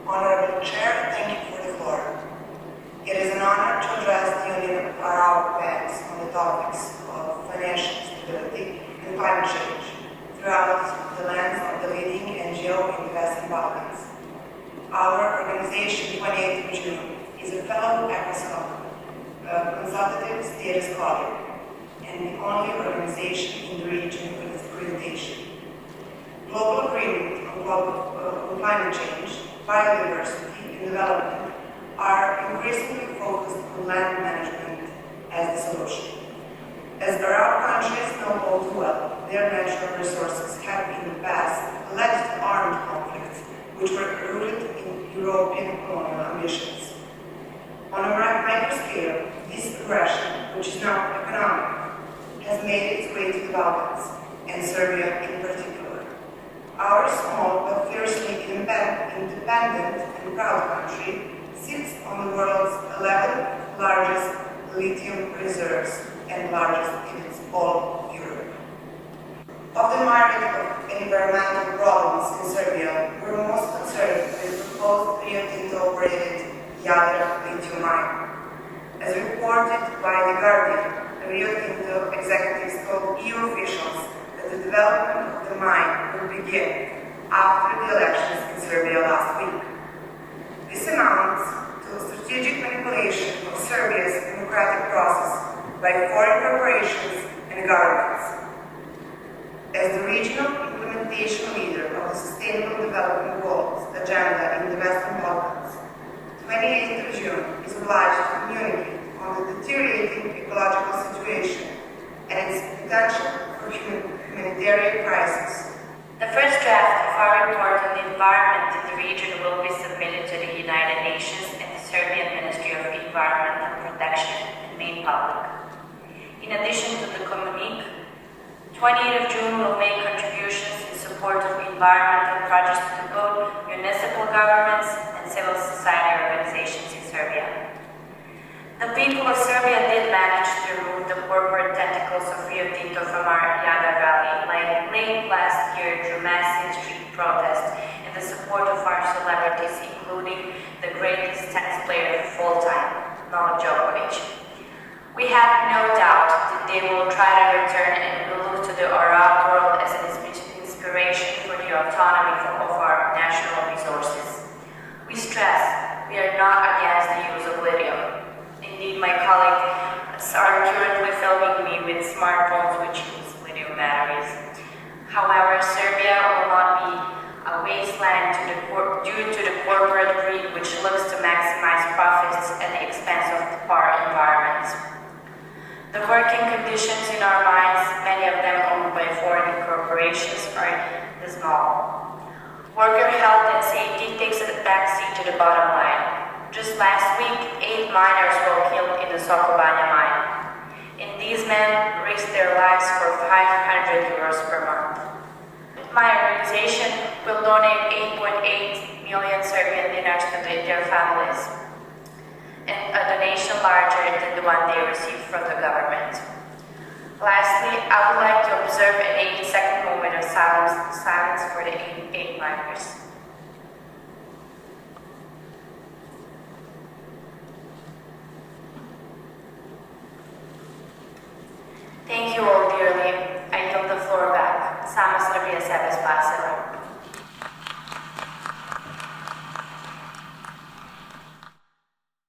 Honorable Chair, thank you for the floor. It is an honor to address the Union of Arab Banks on the topics of financial stability and climate change throughout the lens of the leading NGO in the Western Balkans. Our organization, 28th of June, is a fellow Special Consultative Status colleague and the only organization in the region with this accreditation. Global agreement on climate change, biodiversity, and development are increasingly focused on land management as the solution. As Arab countries know all too well, their natural resources have in the past led to armed conflicts, which were rooted in European colonial ambitions. On a micro scale, this aggression, which is now economic, has made its way to the Balkans, and Serbia in particular. Our small but fiercely independent and proud country sits on the world's 11th largest lithium reserves and largest in all Europe. Of the myriad of environmental problems in Serbia, we're most concerned with the proposed Rio Tinto operated lithium mine. As reported by The Guardian, the Rio Tinto executives told EU officials that the development of the mine will begin after the elections in Serbia last week. This amounts to strategic manipulation of Serbia's democratic process by foreign corporations and governments. As the regional implementation leader of the Sustainable Development Goals agenda in the Western Balkans, 28th of June is obliged to communicate on the deteriorating ecological situation and its potential for humanitarian crisis. The first draft of our report on the environment in the region will be submitted to the United Nations and the Serbian Ministry of Environmental Protection and made public. In addition to the communique, 28th of June will make contributions in support of environmental projects to both municipal governments and civil society organizations in Serbia. The people of Serbia did manage to remove the corporate tentacles of Rio Tinto from our Jadar Valley, like late last year through massive street protests and the support of our celebrities, including the greatest tennis player of all time, Novak Djokovic. We have no doubt that they will try to return and look to the Arab world as an inspiration for the autonomy of our national resources. We stress we are not against the use of lithium. Indeed, my colleagues are currently filming me with smartphones which use lithium batteries. However, Serbia will not be a wasteland due to the corporate greed which looks to maximize profits at the expense of our environment. The working conditions in our mines, many of them owned by foreign corporations, are dismal. Worker health and safety takes a backseat to the bottom line. Just last week, 8 miners were killed in the Sokobanja mine, and these men risked their lives for 500 euros per month. My organization will donate 8.8 million Serbian dinars to their families, and a donation larger than the one they received from the government. Lastly, I would like to observe an 80-second moment of silence for the 8 miners. Thank you all dearly. I yield the floor back. Sama Srbija sebe spase.